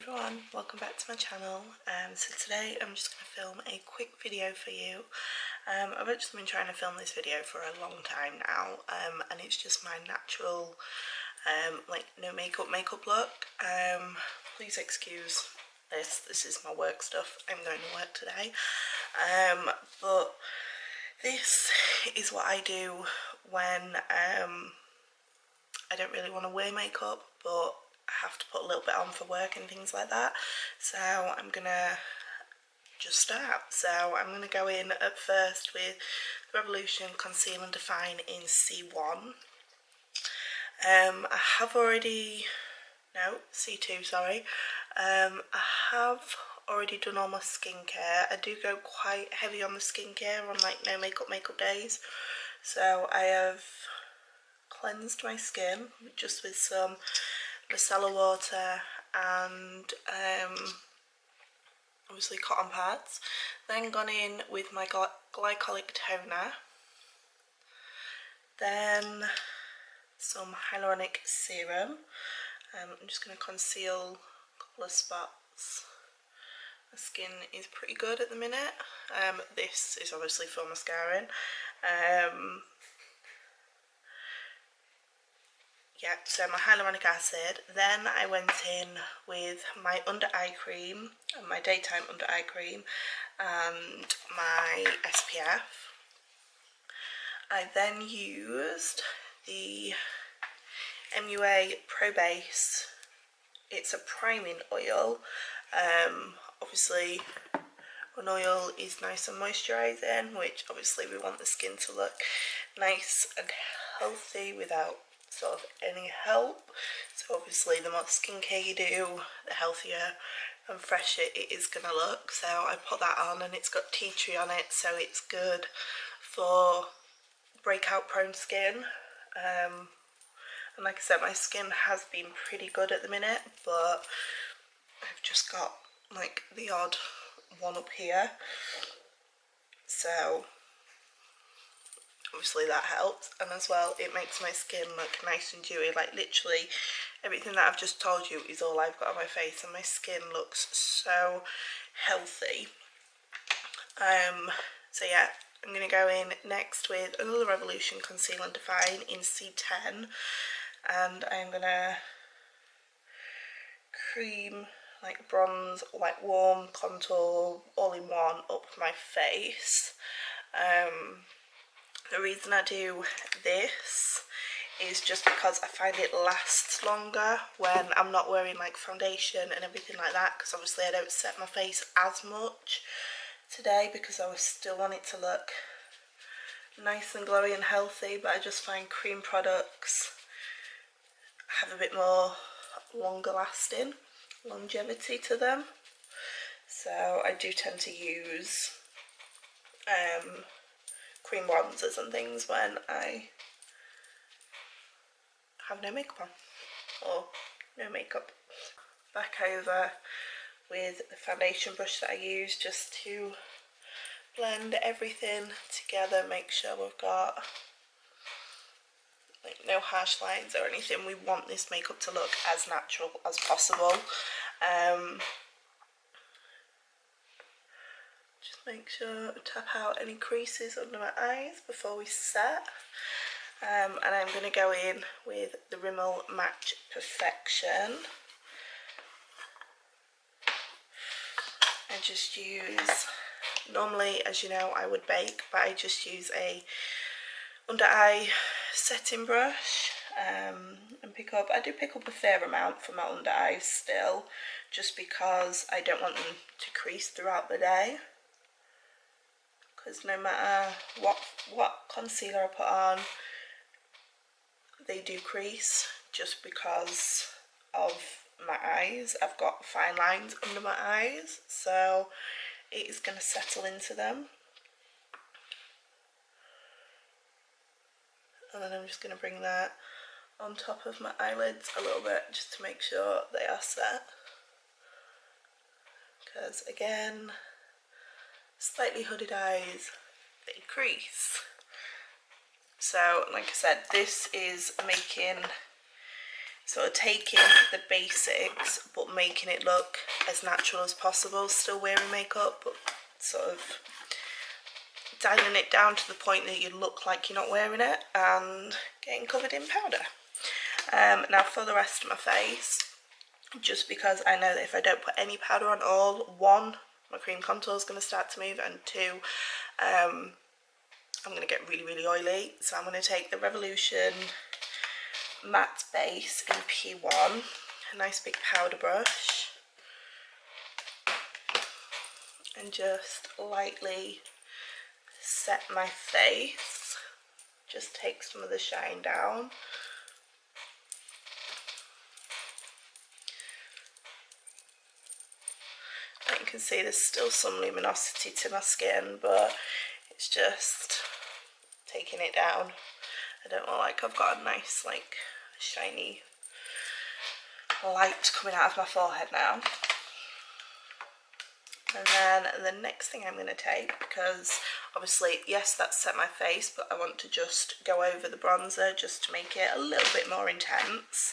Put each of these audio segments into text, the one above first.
everyone, welcome back to my channel. So today I'm just going to film a quick video for you. I've actually been trying to film this video for a long time now, and it's just my natural like no makeup look. Please excuse this is my work stuff. I'm going to work today, but this is what I do when I don't really want to wear makeup, but I have to put a little bit on for work and things like that. So I'm gonna just start. So I'm gonna go in at first with Revolution Conceal and Define in C1. I have already, no, C2, sorry. I have already done all my skincare. I do go quite heavy on the skincare on like no makeup days. So I have cleansed my skin just with some micellar water and obviously cotton pads, then gone in with my glycolic toner, then some hyaluronic serum. I'm just going to conceal a couple of spots. My skin is pretty good at the minute. This is obviously for mascaring. Yeah, so my hyaluronic acid. Then I went in with my under eye cream, my daytime under eye cream, and my SPF. I then used the MUA Pro Base. It's a priming oil. Obviously an oil is nice and moisturising, which obviously we want the skin to look nice and healthy without sort of any help. So obviously the more skincare you do, the healthier and fresher it is gonna look. So I put that on, and it's got tea tree on it, so it's good for breakout prone skin. And like I said, my skin has been pretty good at the minute, but I've just got like the odd one up here, so obviously that helps. And as well, it makes my skin look nice and dewy. Like literally everything that I've just told you is all I've got on my face, and my skin looks so healthy. So yeah, I'm going to go in next with another Revolution Conceal and Define in C10, and I'm going to cream, like bronze, like warm, contour, all in one up my face. The reason I do this is just because I find it lasts longer when I'm not wearing like foundation and everything like that, because obviously I don't set my face as much today because I still want it to look nice and glowy and healthy, but I just find cream products have a bit more longer lasting longevity to them. So I do tend to use cream bronzers and things when I have no makeup on, or no makeup. Back over with the foundation brush that I use just to blend everything together, make sure we've got like no harsh lines or anything. We want this makeup to look as natural as possible. Just make sure to tap out any creases under my eyes before we set. And I'm going to go in with the Rimmel Match Perfection. I just use, normally as you know I would bake, but I just use a under eye setting brush and I do pick up a fair amount for my under eyes still, just because I don't want them to crease throughout the day, because no matter what concealer I put on, they do crease just because of my eyes. I've got fine lines under my eyes, so it is going to settle into them. And then I'm just going to bring that on top of my eyelids a little bit just to make sure they are set, because again, slightly hooded eyes, they crease. So like I said, this is making sort of taking the basics but making it look as natural as possible, still wearing makeup, but sort of dialing it down to the point that you look like you're not wearing it and getting covered in powder. Now for the rest of my face, just because I know that if I don't put any powder on all, one, my cream contour is going to start to move, and two, I'm going to get really oily. So I'm going to take the Revolution matte base in P1, a nice big powder brush, and just lightly set my face, just take some of the shine down. And you can see there's still some luminosity to my skin, but it's just taking it down. I don't look like I've got a nice like shiny light coming out of my forehead now. And then the next thing I'm going to take, because obviously yes that's set my face, but I want to just go over the bronzer just to make it a little bit more intense.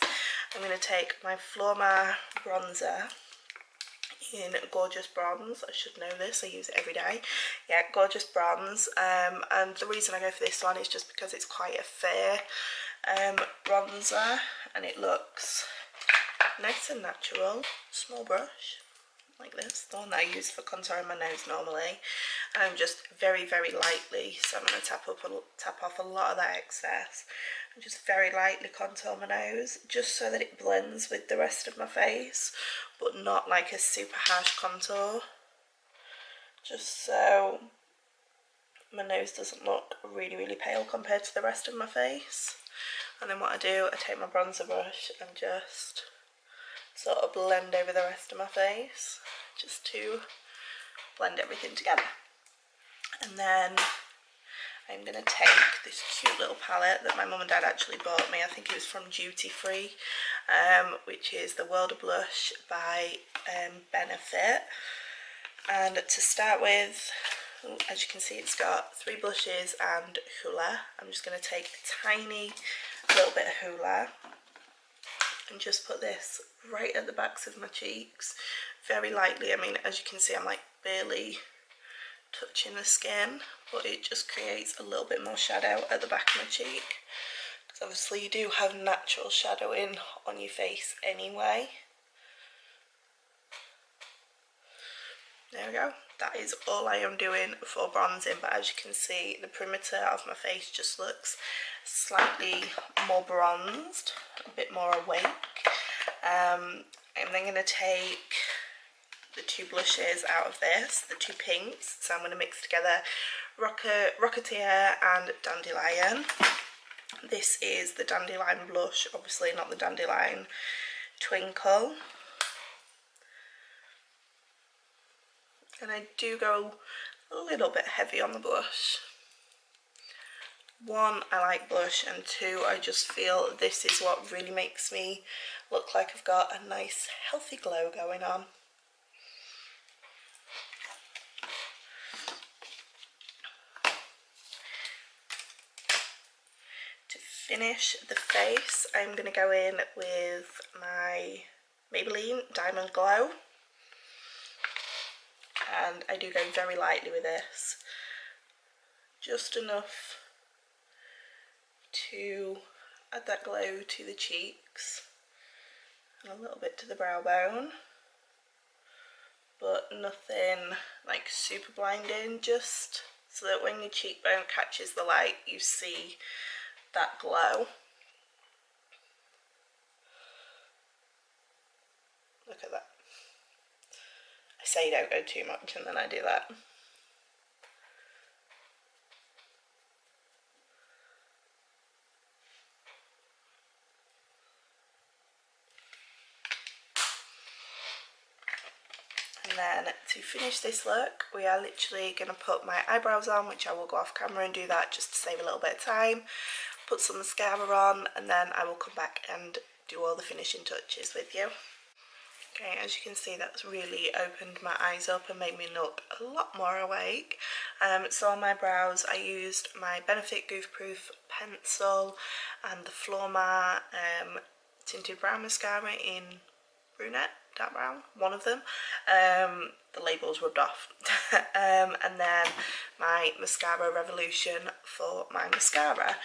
I'm going to take my Florma bronzer in Gorgeous Bronze. I should know this, I use it every day. Yeah, Gorgeous Bronze, and the reason I go for this one is just because it's quite a fair bronzer and it looks nice and natural. Small brush like this, the one that I use for contouring my nose normally, and just very lightly, so I'm going to tap off a lot of that excess and just very lightly contour my nose, just so that it blends with the rest of my face, but not like a super harsh contour, just so my nose doesn't look really pale compared to the rest of my face. And then what I do, I take my bronzer brush and just sort of blend over the rest of my face, just to blend everything together. And then I'm going to take this cute little palette that my mum and dad actually bought me. I think it was from Duty Free, which is the World of Blush by Benefit. And to start with, as you can see, it's got 3 blushes and Hoola. I'm just going to take a tiny little bit of Hoola and just put this right at the backs of my cheeks, very lightly. I mean, as you can see, I'm like barely touching the skin, but it just creates a little bit more shadow at the back of my cheek, because obviously you do have natural shadowing on your face anyway. There we go. That is all I am doing for bronzing, but as you can see, the perimeter of my face just looks slightly more bronzed, a bit more awake. I'm then going to take the 2 blushes out of this, the 2 pinks, so I'm going to mix together Rocketeer and Dandelion. This is the Dandelion blush, obviously not the Dandelion Twinkle. And I do go a little bit heavy on the blush. 1, I like blush, and 2, I just feel this is what really makes me look like I've got a nice healthy glow going on. To finish the face, I'm going to go in with my Maybelline Diamond Glow. And I do go very lightly with this, just enough to add that glow to the cheeks and a little bit to the brow bone, but nothing like super blinding, just so that when your cheekbone catches the light you see that glow. Look at that. I say don't go too much and then I do that. And then to finish this look, we are literally going to put my eyebrows on, which I will go off camera and do that just to save a little bit of time. Put some mascara on, and then I will come back and do all the finishing touches with you. Okay, as you can see, that's really opened my eyes up and made me look a lot more awake. So on my brows, I used my Benefit Goof Proof pencil and the Florma tinted brown mascara in brunette, dark brown, one of them. The label's rubbed off. And then my Mascara Revolution for my mascara.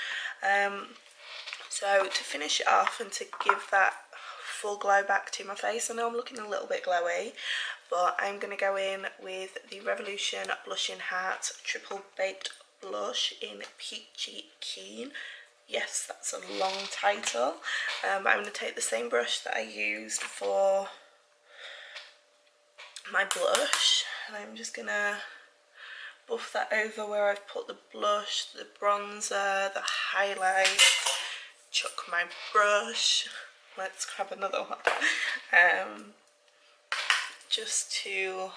So to finish it off and to give that full glow back to my face, I know I'm looking a little bit glowy, but I'm going to go in with the Revolution Blushing Heart Triple Baked Blush in Peachy Keen. Yes, that's a long title. I'm going to take the same brush that I used for my blush, and I'm just going to buff that over where I've put the blush, the bronzer, the highlight. Chuck my brush. Let's grab another one. Just to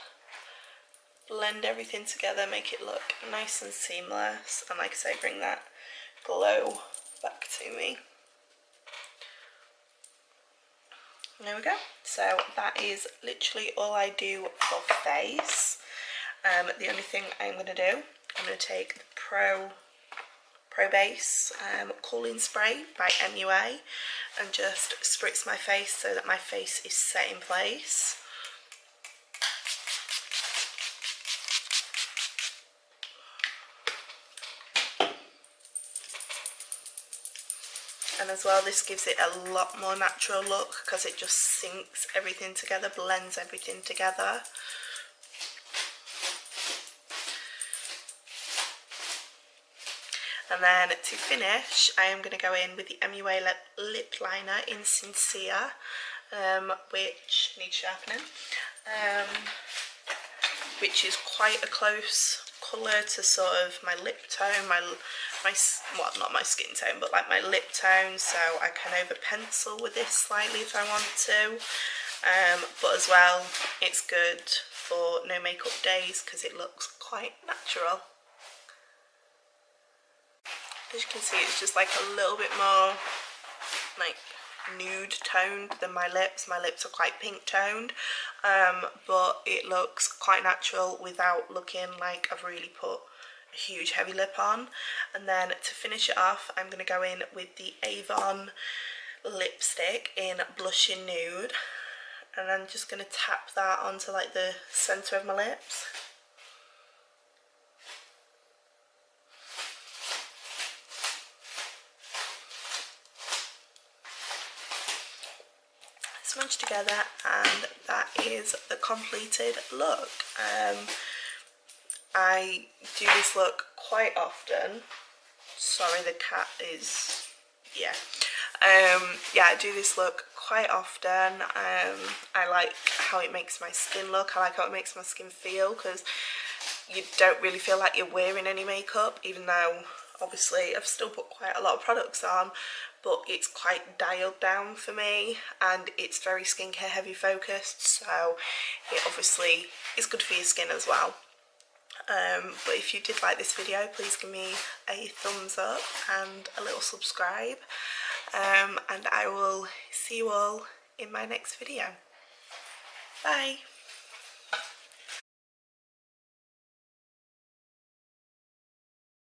blend everything together, make it look nice and seamless, and like I say, bring that glow back to me. There we go. So that is literally all I do for face. The only thing I'm going to do, I'm going to take the Pro Base Cooling Spray by MUA and just spritz my face so that my face is set in place. And as well, this gives it a lot more natural look because it just sinks everything together, blends everything together. And then to finish, I am going to go in with the MUA lip liner in Sincere, which needs sharpening, which is quite a close colour to sort of my lip tone, well, not my skin tone, but like my lip tone, so I can over pencil with this slightly if I want to, but as well, it's good for no makeup days because it looks quite natural. As you can see, it's just like a little bit more like nude toned than my lips. My lips are quite pink toned, but it looks quite natural without looking like I've really put a huge heavy lip on. And then to finish it off, I'm going to go in with the Avon lipstick in Blushing Nude, and I'm just going to tap that onto like the centre of my lips. Smudge together, and that is the completed look. I do this look quite often. Sorry, the cat is, yeah. Yeah, I do this look quite often. I like how it makes my skin look. I like how it makes my skin feel, because you don't really feel like you're wearing any makeup, even though obviously I've still put quite a lot of products on, but it's quite dialed down for me, and it's very skincare heavy focused, so it obviously is good for your skin as well. But if you did like this video, please give me a thumbs up and a little subscribe, and I will see you all in my next video. Bye!